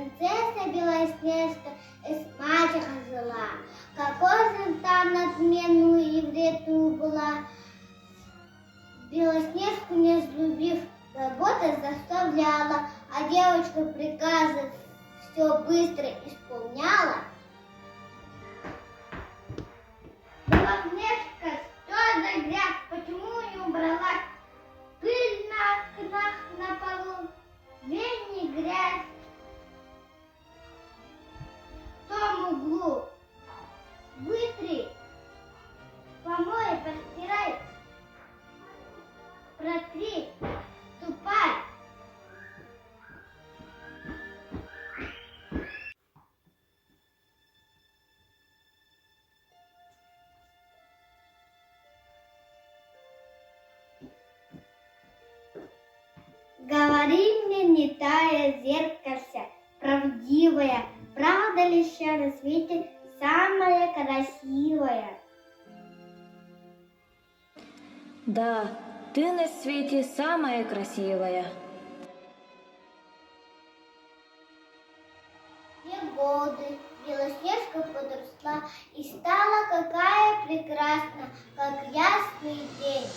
принцесса Белоснежка и мачеха жила. Какой же та надменную и вредную была, Белоснежку не взлюбив, работать заставляла, а девочка приказы все быстро исполняла. Белоснежка, что за грязь, почему не убралась? Пыль на окнах, на полу, вень и грязь в том углу. Вытри, помой, постирай, протри, ступай. Говори мне, не тая зеркальце, правдивая, правда ли еще на свете самая красивая? Да, ты на свете самая красивая. Те годы Белоснежка подросла и стала какая прекрасна, как ясный день.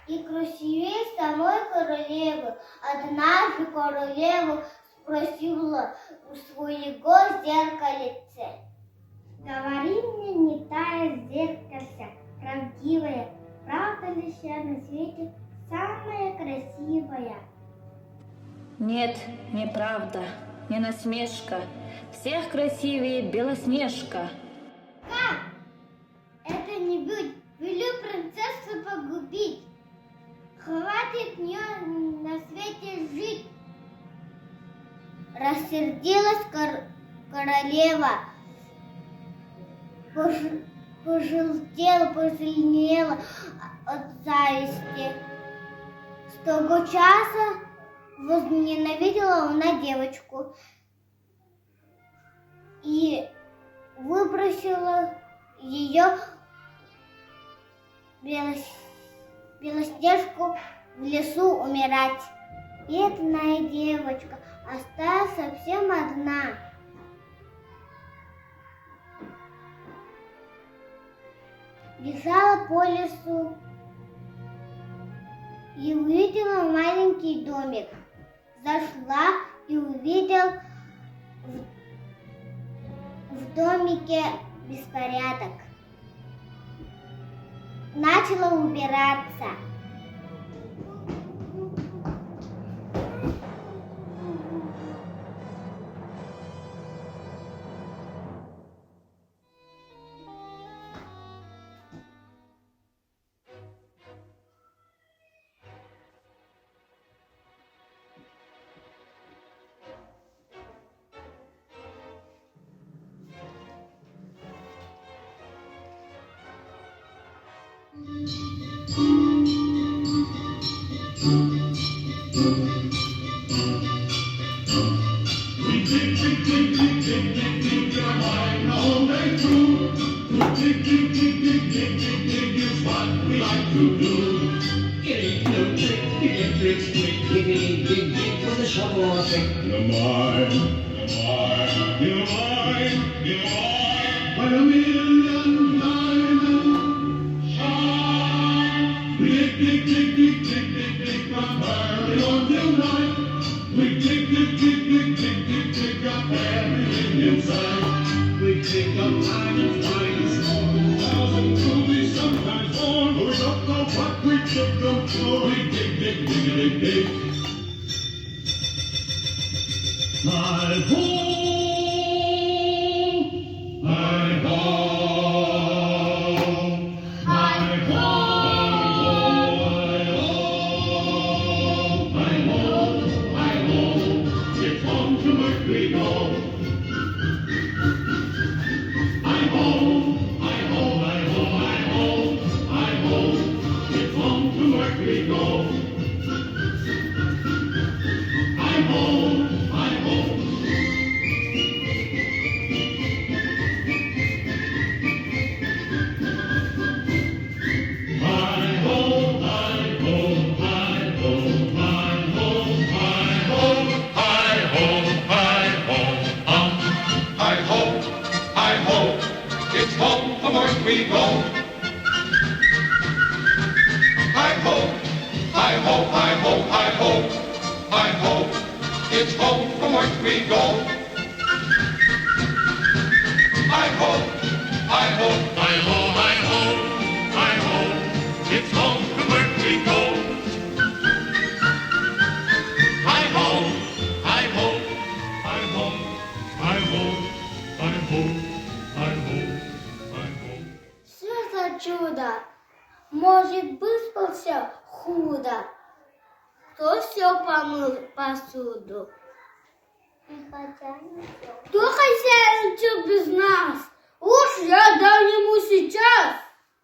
И красивее самой королевы. Однажды королева спросила у своего зеркальца: говори мне, не тая зеркальце, правдивая, правда ли вся на свете самая красивая? Нет, неправда, не насмешка. Всех красивее Белоснежка. Как? Это не будет. Велю принцессу погубить. Хватит мне на свете жить. Рассердилась королева. Пожелтела, позеленела от зависти. С того часа возненавидела она девочку и выбросила ее Белоснежку в лесу умирать. Бедная девочка осталась совсем одна. Бежала по лесу и увидела маленький домик. Зашла и увидела в домике беспорядок. Начала убираться. ho, hi ho, hi ho, hi ho. It's home from work we go. Hi ho, hi ho, hi ho, hi ho, hi ho. It's home from work we go. Hi ho, hi ho, hi ho, hi ho, hi ho, hi ho, hi ho. Что за чудо? Может, выспался худо? Кто все помыл посуду? Кто хозяин все без нас? Уж я дам ему сейчас.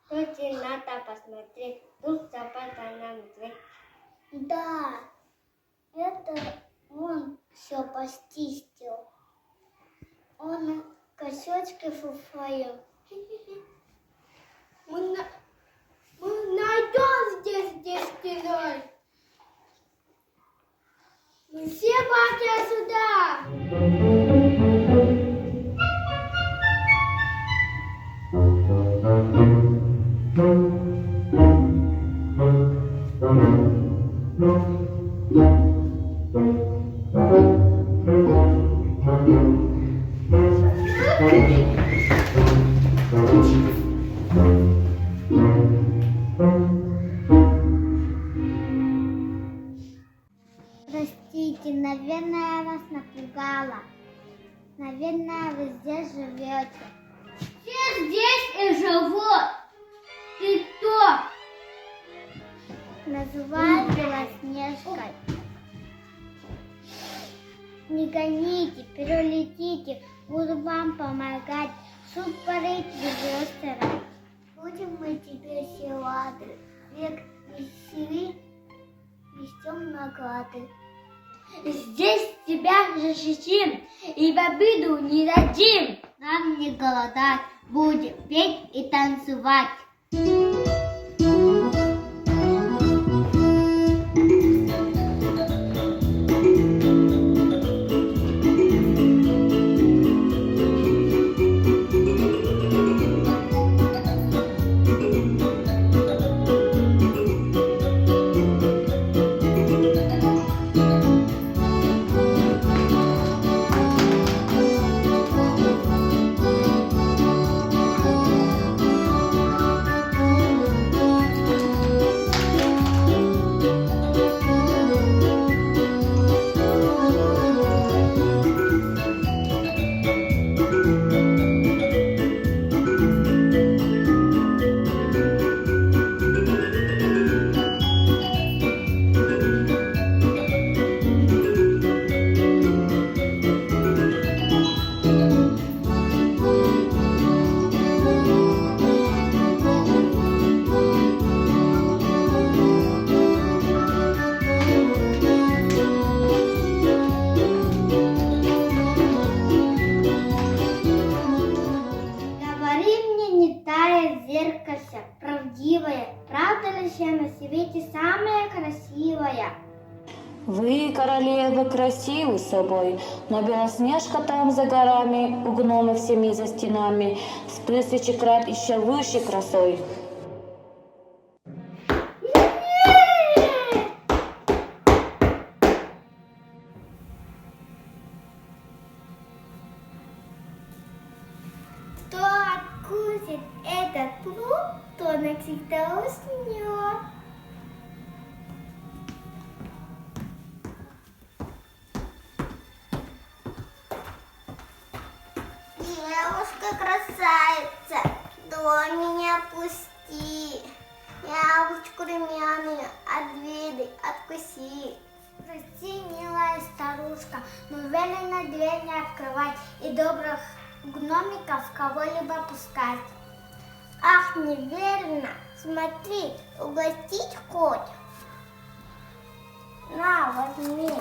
Очень надо посмотреть, тут запаса нам взять. Да, это он все почистил. Он косячки фуфаил. Мы найдем здесь стеной. Мы все братья сюда. Простите, наверное, я вас напугала. Наверное, вы здесь живете. Все здесь и живут. Ты кто? Называют Белоснежкой. Не гоните, перелетите, буду вам помогать. Суп варить, ведро стирать. Будем мы тебе силады, век весели, вестем награды. Здесь тебя защитим и в обиду не дадим. Нам не голодать, будем петь и танцевать. Правдивая, правда ли я на свете самая красивая? Вы, королевы, красивы собой, но Белоснежка там за горами, у гномов всеми за стенами, с тысячи крат еще выше красой. Кто откусит этот плод, то навсегда уснет. Девушка-красавица, до меня пусти. Яблочку румяную от виды откуси. Прости, милая старушка, но велено дверь не открывать и добрых гномиков кого-либо пускать. Ах, неверно, смотри, угостить хоть. На, возьми.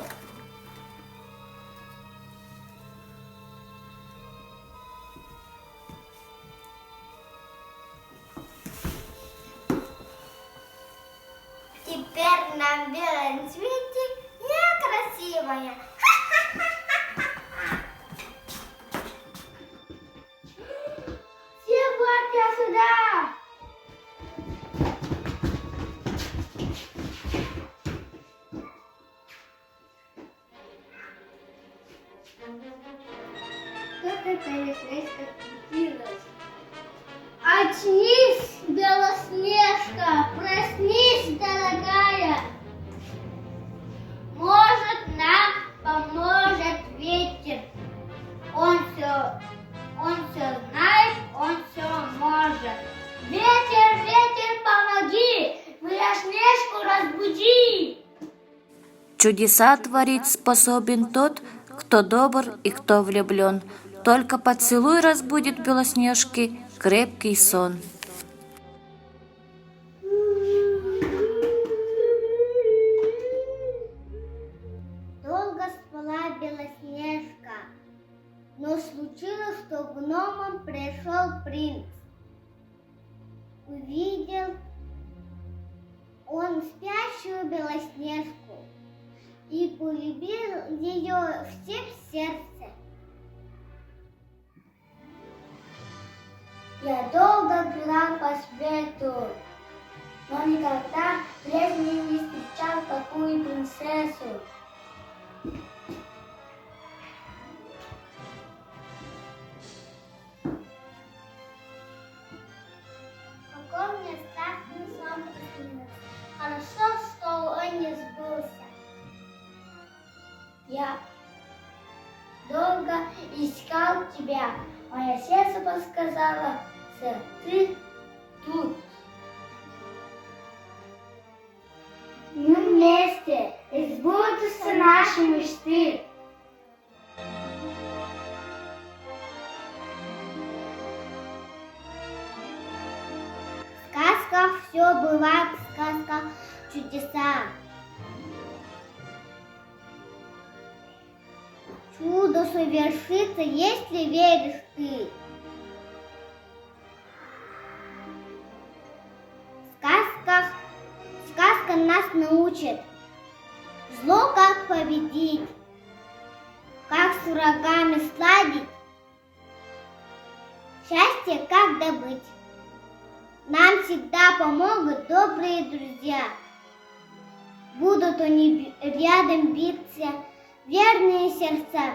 Теперь на белом свете некрасивая. Все братья сюда! Белоснежка крутилась. Очнись, Белоснежка, проснись, дорогая. Может, нам поможет ветер. Он все знает, он все может. Ветер, ветер, помоги, Белоснежку разбуди. Чудеса творить способен тот, кто добр и кто влюблен. Только поцелуй разбудит Белоснежки крепкий сон. Долго спала Белоснежка, но случилось, что к гномам пришел принц. Увидел он спящую Белоснежку и полюбил ее всем сердцем. Я долго гулял по свету, но никогда прежде не встречал такую принцессу. Какой мне страшный сон приснился. Хорошо, что он не сбылся. Я долго искал тебя. Мое сердце подсказало, что ты тут. Мы вместе, и сбудутся наши мечты. В сказках все бывает, в сказках чудеса. Чудо совершится, если веришь ты. Сказка нас научит зло как победить, как с врагами сладить, счастье как добыть. Нам всегда помогут добрые друзья. Будут они рядом биться, верные сердца.